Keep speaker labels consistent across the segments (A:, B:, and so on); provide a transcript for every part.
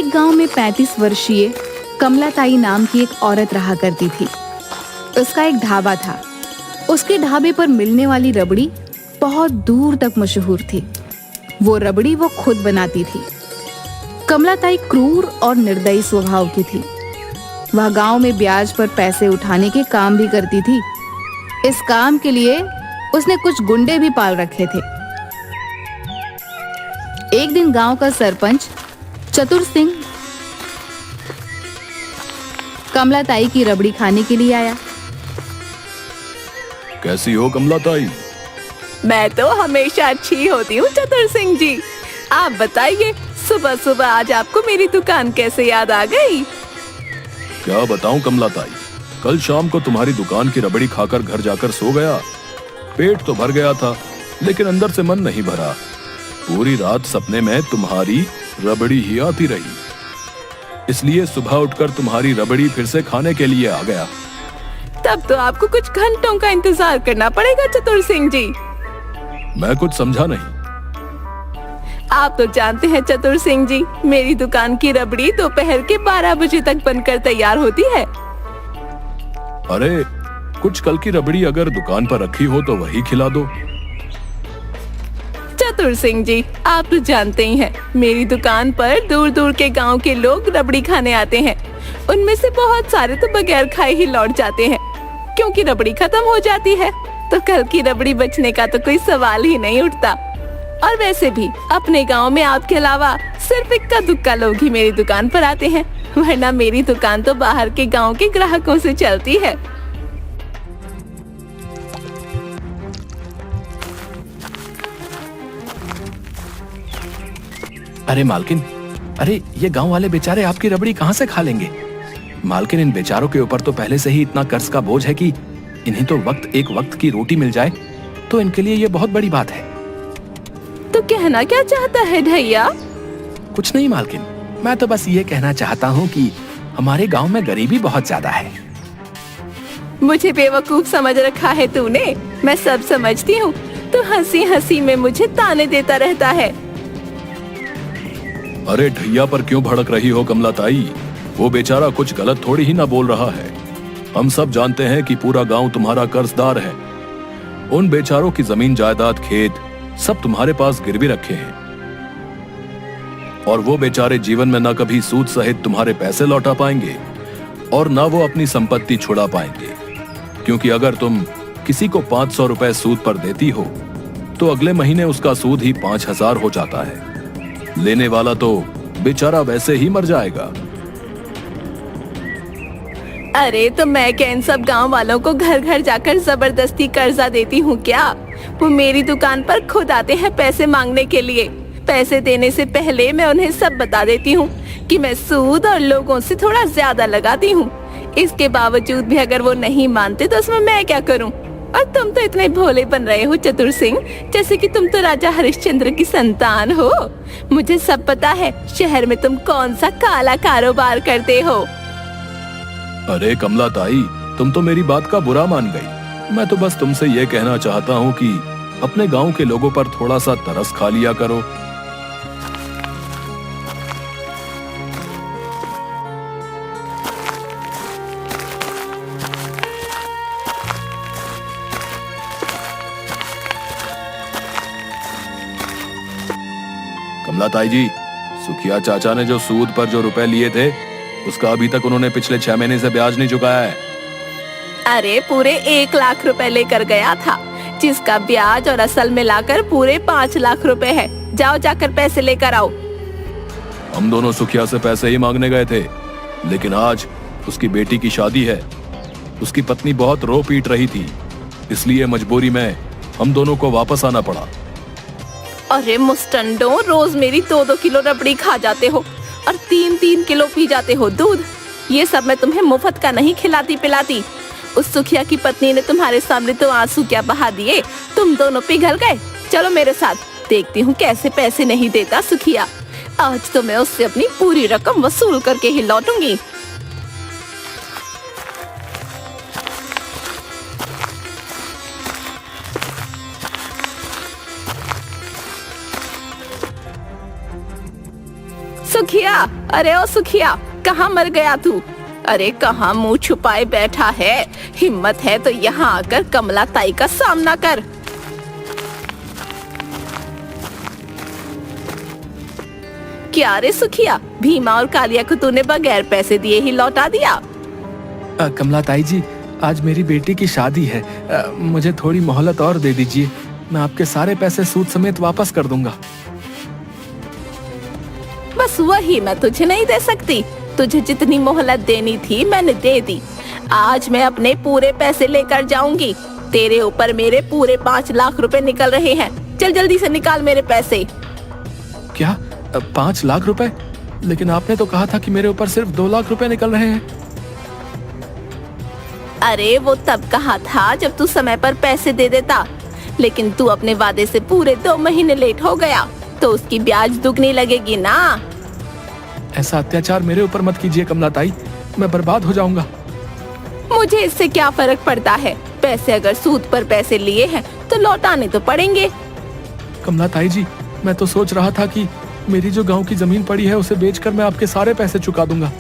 A: एक गांव में 35 वर्षीय कमलाताई नाम की एक औरत रहा करती थी। उसका एक ढाबा था। उसके ढाबे पर मिलने वाली रबड़ी बहुत दूर तक मशहूर थी। वो रबड़ी वो खुद बनाती थी। कमलाताई क्रूर और निर्दयी स्वभाव की थी। वह गांव में ब्याज पर पैसे उठाने के काम भी करती थी। इस काम के लिए उसने कुछ गुंडे भी पाल रखे थे। एक दिन गांव का सरपंच चतुर सिंह कमलाताई की रबड़ी खाने के लिए आया।
B: कैसी हो कमलाताई?
C: मैं तो हमेशा अच्छी होती हूँ चतुर सिंह जी। आप बताइए, सुबह सुबह आज आपको मेरी दुकान कैसे याद आ गई?
B: क्या बताऊं कमलाताई, कल शाम को तुम्हारी दुकान की रबड़ी खाकर घर जाकर सो गया। पेट तो भर गया था, लेकिन अंदर से मन नहीं भरा। पूरी रात सपने में तुम्हारी रबड़ी ही आती रही। इसलिए सुबह उठकर तुम्हारी रबड़ी फिर से खाने के लिए आ गया।
C: तब तो आपको कुछ घंटों का इंतजार करना पड़ेगा चतुर सिंह जी।
B: मैं कुछ समझा नहीं।
C: आप तो जानते हैं चतुर सिंह जी, मेरी दुकान की रबड़ी दोपहर के 12 बजे तक बनकर तैयार होती है।
B: अरे, कुछ कल की रबड़ी अगर दुकान पर रखी हो तो वही खिला दो।
C: चतुर सिंह जी, आप तो जानते ही हैं, मेरी दुकान पर दूर दूर के गांव के लोग रबड़ी खाने आते हैं। उनमें से बहुत सारे तो बगैर खाए ही लौट जाते हैं, क्योंकि रबड़ी खत्म हो जाती है। तो कल की रबड़ी बचने का तो कोई सवाल ही नहीं उठता। और वैसे भी अपने गांव में आपके अलावा सिर्फ इक्का दुक्का लोग ही मेरी दुकान पर आते हैं, वरना मेरी दुकान तो बाहर के गांव के ग्राहकों से चलती है।
D: अरे मालकिन, अरे ये गांव वाले बेचारे आपकी रबड़ी कहां से खा लेंगे? मालकिन, इन बेचारों के ऊपर तो पहले से ही इतना कर्ज का बोझ है कि इन्हें तो एक वक्त की रोटी मिल जाए तो इनके लिए ये बहुत बड़ी बात है।
C: तो कहना क्या चाहता है भैया?
D: कुछ नहीं मालकिन, मैं तो बस ये कहना चाहता हूँ कि हमारे गांव में गरीबी बहुत ज्यादा है।
C: मुझे बेवकूफ समझ रखा है तूने? मैं सब समझती हूँ। तू हंसी हंसी में मुझे ताने देता रहता है।
B: अरे ढैया पर क्यों भड़क रही हो कमलाताई? वो बेचारा कुछ गलत थोड़ी ही ना बोल रहा है। हम सब जानते हैं कि पूरा गांव तुम्हारा कर्जदार है। उन बेचारों की जमीन जायदाद खेत सब तुम्हारे पास गिरवी रखे हैं, और वो बेचारे जीवन में ना कभी सूद सहित तुम्हारे पैसे लौटा पाएंगे और ना वो अपनी संपत्ति छुड़ा पाएंगे। क्योंकि अगर तुम किसी को 500 रुपए सूद पर देती हो तो अगले महीने उसका सूद ही 5000 हो जाता है। लेने वाला तो बेचारा वैसे ही मर जाएगा।
C: अरे तो मैं क्या इन सब गांव वालों को घर घर जाकर जबरदस्ती कर्जा देती हूँ क्या? वो मेरी दुकान पर खुद आते हैं पैसे मांगने के लिए। पैसे देने से पहले मैं उन्हें सब बता देती हूँ कि मैं सूद और लोगों से थोड़ा ज्यादा लगाती हूँ। इसके बावजूद भी अगर वो नहीं मानते तो उसमें मैं क्या करूँ? और तुम तो इतने भोले बन रहे हो चतुर सिंह, जैसे कि तुम तो राजा हरिश्चंद्र की संतान हो। मुझे सब पता है शहर में तुम कौन सा काला कारोबार करते हो।
B: अरे कमलाताई, तुम तो मेरी बात का बुरा मान गई। मैं तो बस तुमसे ये कहना चाहता हूँ कि अपने गांव के लोगों पर थोड़ा सा तरस खा लिया करो। कमलाताई जी, सुखिया चाचा ने जो सूद पर जो रुपए लिए थे उसका अभी तक उन्होंने पिछले 6 महीने से ब्याज नहीं चुकाया है।
C: अरे पूरे 1 लाख रुपए लेकर गया था, जिसका ब्याज और असल मिलाकर पूरे 5 लाख रुपए है। जाओ जाकर पैसे लेकर आओ।
B: हम दोनों सुखिया से पैसे ही मांगने गए थे, लेकिन आज उसकी बेटी की शादी है। उसकी पत्नी बहुत रो पीट रही थी, इसलिए मजबूरी में हम दोनों को वापस आना पड़ा।
C: अरे मुस्टंडो, रोज मेरी 2-2 किलो रबड़ी खा जाते हो और 3-3 किलो पी जाते हो दूध। ये सब मैं तुम्हें मुफ्त का नहीं खिलाती पिलाती। उस सुखिया की पत्नी ने तुम्हारे सामने तो आंसू क्या बहा दिए, तुम दोनों पिघल गए। चलो मेरे साथ, देखती हूँ कैसे पैसे नहीं देता सुखिया। आज तो मैं उससे अपनी पूरी रकम वसूल करके ही लौटूंगी। सुखिया, अरे ओ सुखिया, कहाँ मर गया तू? अरे कहाँ मुंह छुपाए बैठा है? हिम्मत है तो यहाँ आकर कमला ताई का सामना कर। क्या रे सुखिया, भीमा और कालिया को तूने बगैर पैसे दिए ही लौटा दिया?
D: कमला ताई जी, आज मेरी बेटी की शादी है। मुझे थोड़ी मोहलत और दे दीजिए, मैं आपके सारे पैसे सूद समेत वापस कर दूंगा।
C: बस वही मैं तुझे नहीं दे सकती। तुझे जितनी मोहलत देनी थी मैंने दे दी। आज मैं अपने पूरे पैसे लेकर जाऊंगी। तेरे ऊपर मेरे पूरे 5 लाख रुपए निकल रहे हैं। चल जल्दी से निकाल मेरे पैसे।
D: क्या 5 लाख रुपए? लेकिन आपने तो कहा था कि मेरे ऊपर सिर्फ 2 लाख रुपए निकल रहे हैं।
C: अरे वो तब कहा था जब तू समय पर पैसे दे देता, लेकिन तू अपने वादे से पूरे 2 महीने लेट हो गया, तो उसकी ब्याज दुगनी लगेगी ना।
D: ऐसा अत्याचार मेरे ऊपर मत कीजिए कमला ताई, मैं बर्बाद हो जाऊंगा।
C: मुझे इससे क्या फर्क पड़ता है? पैसे अगर सूद पर पैसे लिए हैं तो लौटाने तो पड़ेंगे।
D: कमला ताई जी, मैं तो सोच रहा था कि मेरी जो गांव की जमीन पड़ी है उसे बेचकर मैं आपके सारे पैसे चुका दूंगा,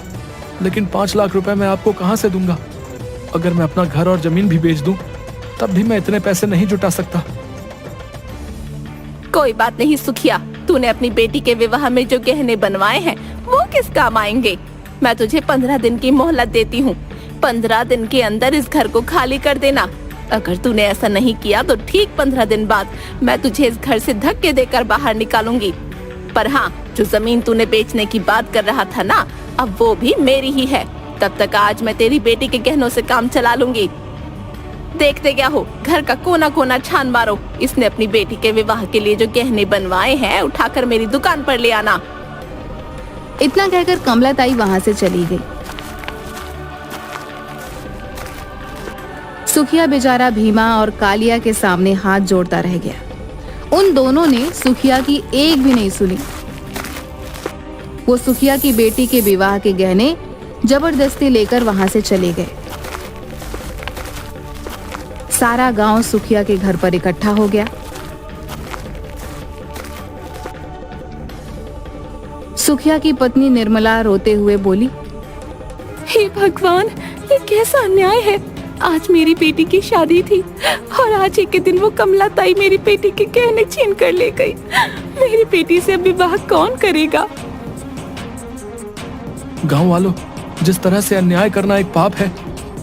D: लेकिन 5 लाख रुपए मैं आपको कहां से दूंगा? अगर मैं अपना घर और जमीन भी बेच दूं, तब भी मैं इतने पैसे नहीं जुटा सकता।
C: कोई बात नहीं सुखिया, तूने अपनी बेटी के विवाह में जो गहने बनवाए हैं वो किस काम आएंगे? मैं तुझे 15 दिन की मोहलत देती हूँ। 15 दिन के अंदर इस घर को खाली कर देना। अगर तूने ऐसा नहीं किया तो ठीक 15 दिन बाद मैं तुझे इस घर से धक्के देकर बाहर निकालूंगी। पर हाँ, जो जमीन तूने बेचने की बात कर रहा था ना, अब वो भी मेरी ही है। तब तक आज मैं तेरी बेटी के गहनों से काम चला लूंगी। देखते क्या हो, घर का कोना कोना छान मारो। इसने अपनी बेटी के विवाह के लिए जो गहने बनवाए हैं उठाकर मेरी दुकान पर ले आना।
A: इतना कहकर कमला ताई वहां से चली गई। सुखिया बेचारा भीमा और कालिया के सामने हाथ जोड़ता रह गया। उन दोनों ने सुखिया की एक भी नहीं सुनी। वो सुखिया की बेटी के विवाह के गहने जबरदस्ती लेकर वहां से चले गए। सारा गांव सुखिया के घर पर इकट्ठा हो गया। सुखिया की पत्नी निर्मला रोते हुए बोली,
C: हे भगवान, ये कैसा अन्याय है। आज मेरी बेटी की शादी थी और आज एक दिन वो कमला ताई मेरी बेटी के गहने छीन कर ले गई। मेरी बेटी से अब विवाह कौन करेगा?
D: गांव वालों, जिस तरह से अन्याय करना एक पाप है,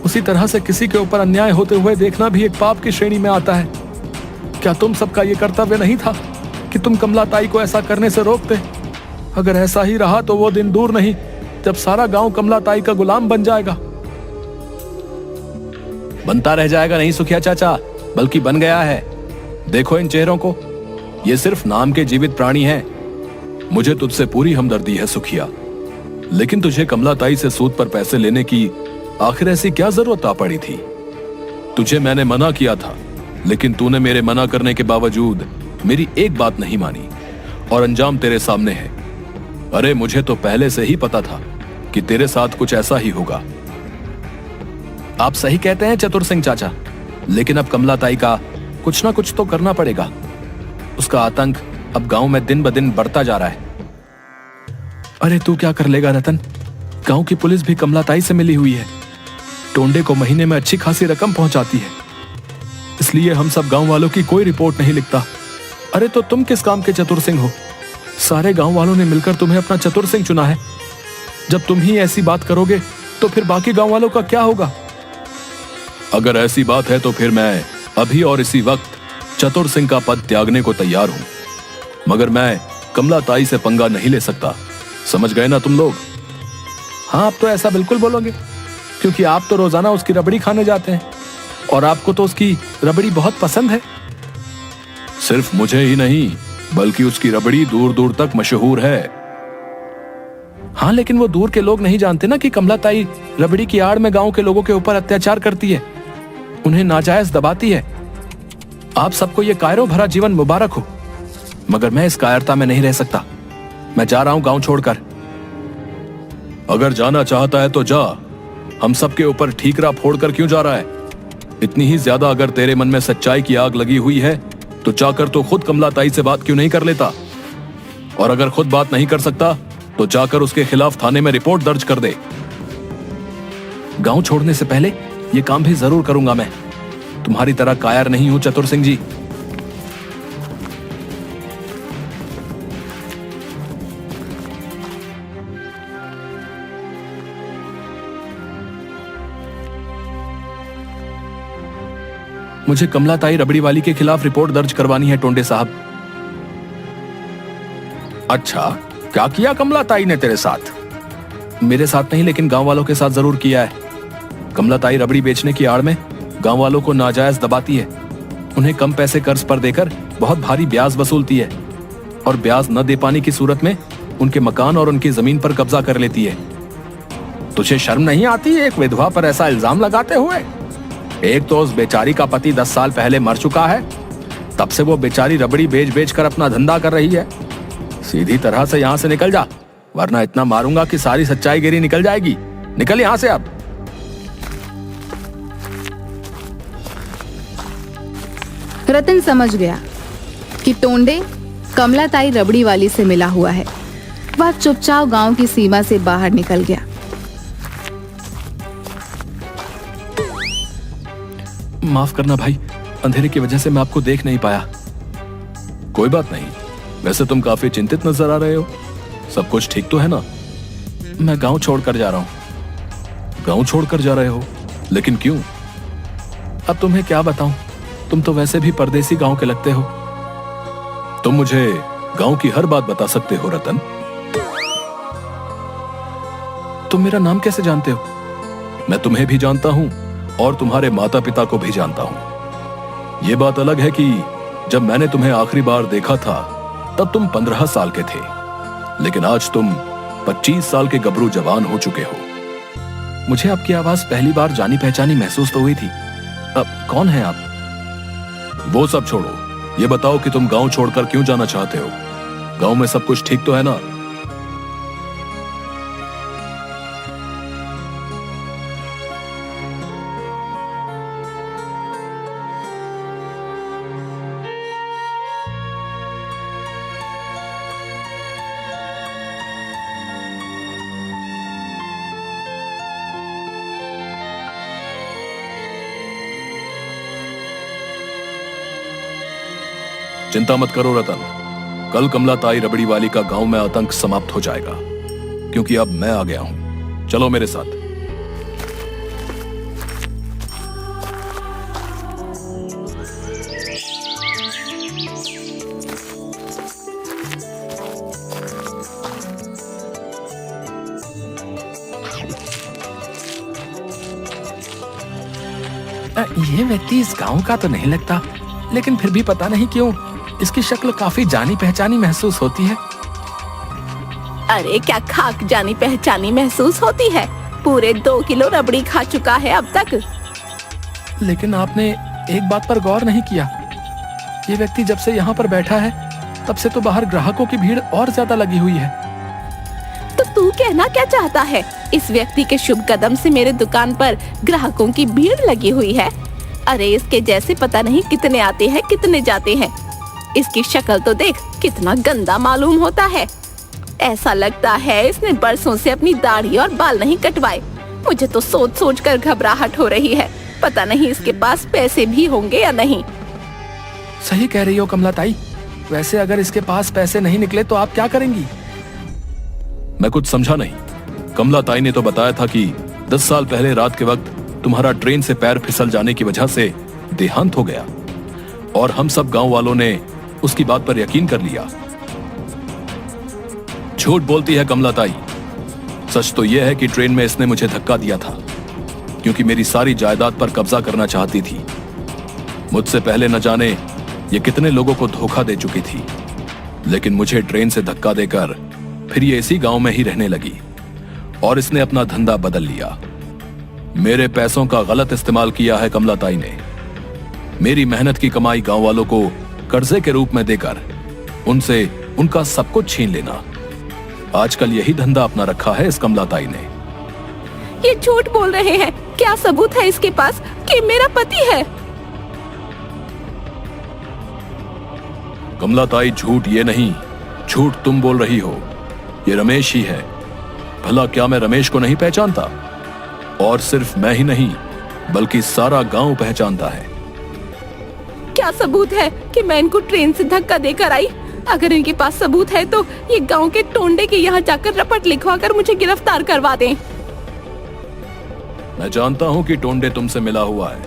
D: उसी तरह से किसी के ऊपर अन्याय होते हुए देखना भी एक पाप की श्रेणी में आता है। क्या तुम सबका ये कर्तव्य नहीं था कि तुम कमला ताई को ऐसा करने से रोकते? अगर ऐसा ही रहा तो वो दिन दूर नहीं जब सारा गांव कमला ताई का गुलाम बन जाएगा।
B: बनता रह जाएगा नहीं सुखिया चाचा, बल्कि बन गया है। देखो इन चेहरों को, ये सिर्फ नाम के जीवित प्राणी हैं। मुझे तुझसे पूरी हमदर्दी है सुखिया, लेकिन तुझे कमला ताई से सूद पर पैसे लेने की आखिर ऐसी क्या जरूरत आ पड़ी थी? तुझे मैंने मना किया था, लेकिन तूने मेरे मना करने के बावजूद मेरी एक बात नहीं मानी और अंजाम तेरे सामने है। अरे मुझे तो पहले से ही पता था कि तेरे साथ कुछ ऐसा ही होगा।
D: आप सही कहते हैं चतुर सिंह चाचा, लेकिन अब कमला ताई का कुछ ना कुछ तो करना पड़ेगा। उसका आतंक अब गांव में दिन ब दिन बढ़ता जा रहा है। अरे तू क्या कर लेगा रतन? गांव की पुलिस भी कमला ताई से मिली हुई है। टोंडे को महीने में अच्छी खासी रकम पहुंचाती है, इसलिए हम सब गांव वालों की कोई रिपोर्ट नहीं लिखता। अरे तो तुम किस काम के चतुर सिंह हो? सारे गांव वालों ने मिलकर तुम्हें अपना चतुर सिंह चुना है। जब तुम ही ऐसी बात करोगे तो फिर बाकी गांव वालों का क्या होगा?
B: अगर ऐसी बात है तो फिर मैं अभी और इसी वक्त चतुर सिंह का पद त्यागने को तैयार हूं, मगर मैं कमला ताई से पंगा नहीं ले सकता। समझ गए ना तुम लोग?
D: हाँ, आप तो ऐसा बिल्कुल बोलोगे, क्योंकि आप तो रोजाना उसकी रबड़ी खाने जाते हैं और आपको तो उसकी रबड़ी बहुत पसंद है।
B: सिर्फ मुझे ही नहीं, बल्कि उसकी रबड़ी दूर दूर तक मशहूर है।
D: हाँ, लेकिन वो दूर के लोग नहीं जानते ना कि कमला ताई रबड़ी की आड़ में गांव के लोगों के ऊपर अत्याचार करती है, उन्हें नाजायज दबाती है। आप सबको ये कायरों भरा जीवन मुबारक हो, मगर मैं इस कायरता में नहीं रह सकता। मैं जा रहा हूं गांव छोड़कर।
B: अगर जाना चाहता है तो जा, हम सबके ऊपर ठीकरा फोड़कर क्यों जा रहा है? इतनी ही ज्यादा अगर तेरे मन में सच्चाई की आग लगी हुई है तो जाकर तो खुद कमला ताई से बात क्यों नहीं कर लेता? और अगर खुद बात नहीं कर सकता तो जाकर उसके खिलाफ थाने में रिपोर्ट दर्ज कर दे।
D: गांव छोड़ने से पहले ये काम भी जरूर करूंगा मैं। तुम्हारी तरह कायर नहीं हूं चतुर सिंह जी। मुझे कमलाताई रबड़ी वाली के खिलाफ रिपोर्ट दर्ज करवानी है टोंडे साहब।
B: अच्छा, क्या किया कमलाताई ने तेरे साथ?
D: मेरे साथ नहीं, लेकिन गांव वालों के साथ जरूर किया है। कमलाताई रबड़ी बेचने की आड़ में गांव वालों को नाजायज दबाती है। उन्हें कम पैसे कर्ज पर देकर बहुत भारी ब्याज वसूलती है और ब्याज न दे पाने की सूरत में उनके मकान और उनकी जमीन पर कब्जा कर लेती है।
B: तुझे शर्म नहीं आती एक विधवा पर ऐसा इल्जाम लगाते हुए? एक तो उस बेचारी का पति 10 साल पहले मर चुका है, तब से वो बेचारी रबड़ी बेच बेच कर अपना धंधा कर रही है। सीधी तरह से यहाँ से निकल जा, वरना इतना मारूंगा कि सारी सच्चाई गिरी निकल जाएगी। निकल यहाँ से अब।
A: रतन समझ गया कि टोंडे कमलाताई रबड़ी वाली से मिला हुआ है। वह चुपचाप गांव की सीमा से बाहर निकल गया।
D: माफ करना भाई, अंधेरे की वजह से मैं आपको देख नहीं पाया।
B: कोई बात नहीं, वैसे तुम काफी चिंतित नजर आ रहे हो। सब कुछ ठीक तो है ना?
D: मैं गांव छोड़कर जा रहा हूं।
B: गांव छोड़कर जा रहे हो? लेकिन क्यों?
D: अब तुम्हें क्या बताऊं, तुम तो वैसे भी परदेसी गांव के लगते हो।
B: तुम मुझे गांव की हर बात बता सकते हो रतन।
D: तुम मेरा नाम कैसे जानते हो?
B: मैं तुम्हें भी जानता हूं और तुम्हारे माता पिता को भी जानता हूं। ये बात अलग है कि जब मैंने तुम्हें आखिरी बार देखा था तब तुम 15 साल के थे, लेकिन आज तुम 25 साल के गबरू जवान हो चुके हो।
D: मुझे आपकी आवाज पहली बार जानी पहचानी महसूस तो हुई थी। अब कौन है आप?
B: वो सब छोड़ो, ये बताओ कि तुम गांव छोड़कर क्यों जाना चाहते हो? गांव में सब कुछ ठीक तो है ना? चिंता मत करो रतन, कल कमलाताई रबड़ी वाली का गांव में आतंक समाप्त हो जाएगा, क्योंकि अब मैं आ गया हूं। चलो मेरे साथ।
D: ये व्यक्ति इस गांव का तो नहीं लगता, लेकिन फिर भी पता नहीं क्यों इसकी शक्ल काफी जानी पहचानी महसूस होती है।
C: अरे क्या खाक जानी पहचानी महसूस होती है? पूरे 2 किलो रबड़ी खा चुका है अब तक।
D: लेकिन आपने एक बात पर गौर नहीं किया, ये व्यक्ति जब से यहाँ पर बैठा है तब से तो बाहर ग्राहकों की भीड़ और ज्यादा लगी हुई है।
C: तो तू कहना क्या चाहता है? इस व्यक्ति के शुभ कदम से मेरे दुकान पर ग्राहकों की भीड़ लगी हुई है। अरे इसके जैसे पता नहीं कितने आते हैं कितने जाते हैं। इसकी शक्ल तो देख, कितना गंदा मालूम होता है। ऐसा लगता है इसने बरसों से अपनी दाढ़ी और बाल नहीं कटवाए। मुझे तो सोच सोच कर घबराहट हो रही है। पता नहीं इसके पास पैसे भी होंगे या नहीं।
D: सही कह रही हो कमलाताई। वैसे अगर इसके पास पैसे नहीं निकले तो आप क्या करेंगी?
B: मैं कुछ समझा नहीं। कमलाताई ने तो बताया था कि 10 साल पहले रात के वक्त तुम्हारा ट्रेन से पैर फिसल जाने की वजह से देहांत हो गया, और हम सब गांव वालों ने उसकी बात पर यकीन कर लिया। झूठ बोलती है कमलाताई। सच तो यह है कि ट्रेन में इसने मुझे धक्का दिया था, क्योंकि मेरी सारी जायदाद पर कब्जा करना चाहती थी। मुझसे पहले न जाने ये कितने लोगों को धोखा दे चुकी थी, लेकिन मुझे ट्रेन से धक्का देकर फिर ये इसी गांव में ही रहने लगी और इसने अपना धंधा बदल लिया। मेरे पैसों का गलत इस्तेमाल किया है कमलाताई ने। मेरी मेहनत की कमाई गांव वालों को कर्जे के रूप में देकर उनसे उनका सब कुछ छीन लेना। आजकल यही धंधा अपना रखा है इस कमलाताई ने।
C: ये झूठ बोल रहे हैं। क्या सबूत है इसके पास कि मेरा पति है?
B: कमलाताई, झूठ ये नहीं, झूठ तुम बोल रही हो। ये रमेश ही है। भला क्या मैं रमेश को नहीं पहचानता? और सिर्फ मैं ही नहीं बल्कि सारा गांव पहचानता है।
C: क्या सबूत है कि मैं इनको ट्रेन से धक्का देकर आई? अगर इनके पास सबूत है तो ये गांव के टोंडे के यहाँ जाकर रपट लिखवा कर मुझे गिरफ्तार करवा दें।
B: मैं जानता हूं कि टोंडे तुमसे मिला हुआ है,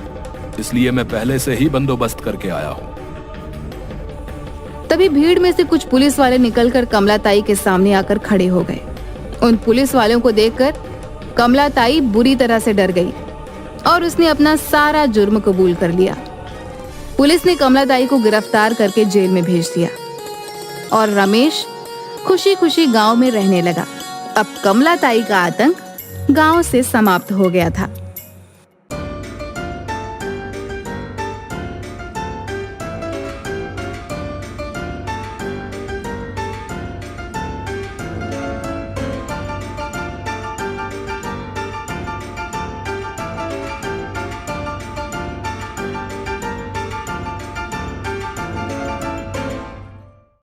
B: इसलिए मैं पहले से ही बंदोबस्त करके आया हूं।
A: तभी भीड़ में से कुछ पुलिस वाले निकलकर कमलाताई के सामने आकर खड़े हो गए। उन पुलिस वालों को देखकर कमलाताई बुरी तरह से डर गई और उसने अपना सारा जुर्म कबूल कर लिया। पुलिस ने कमलाताई को गिरफ्तार करके जेल में भेज दिया और रमेश खुशी खुशी गांव में रहने लगा। अब कमलाताई का आतंक गांव से समाप्त हो गया था।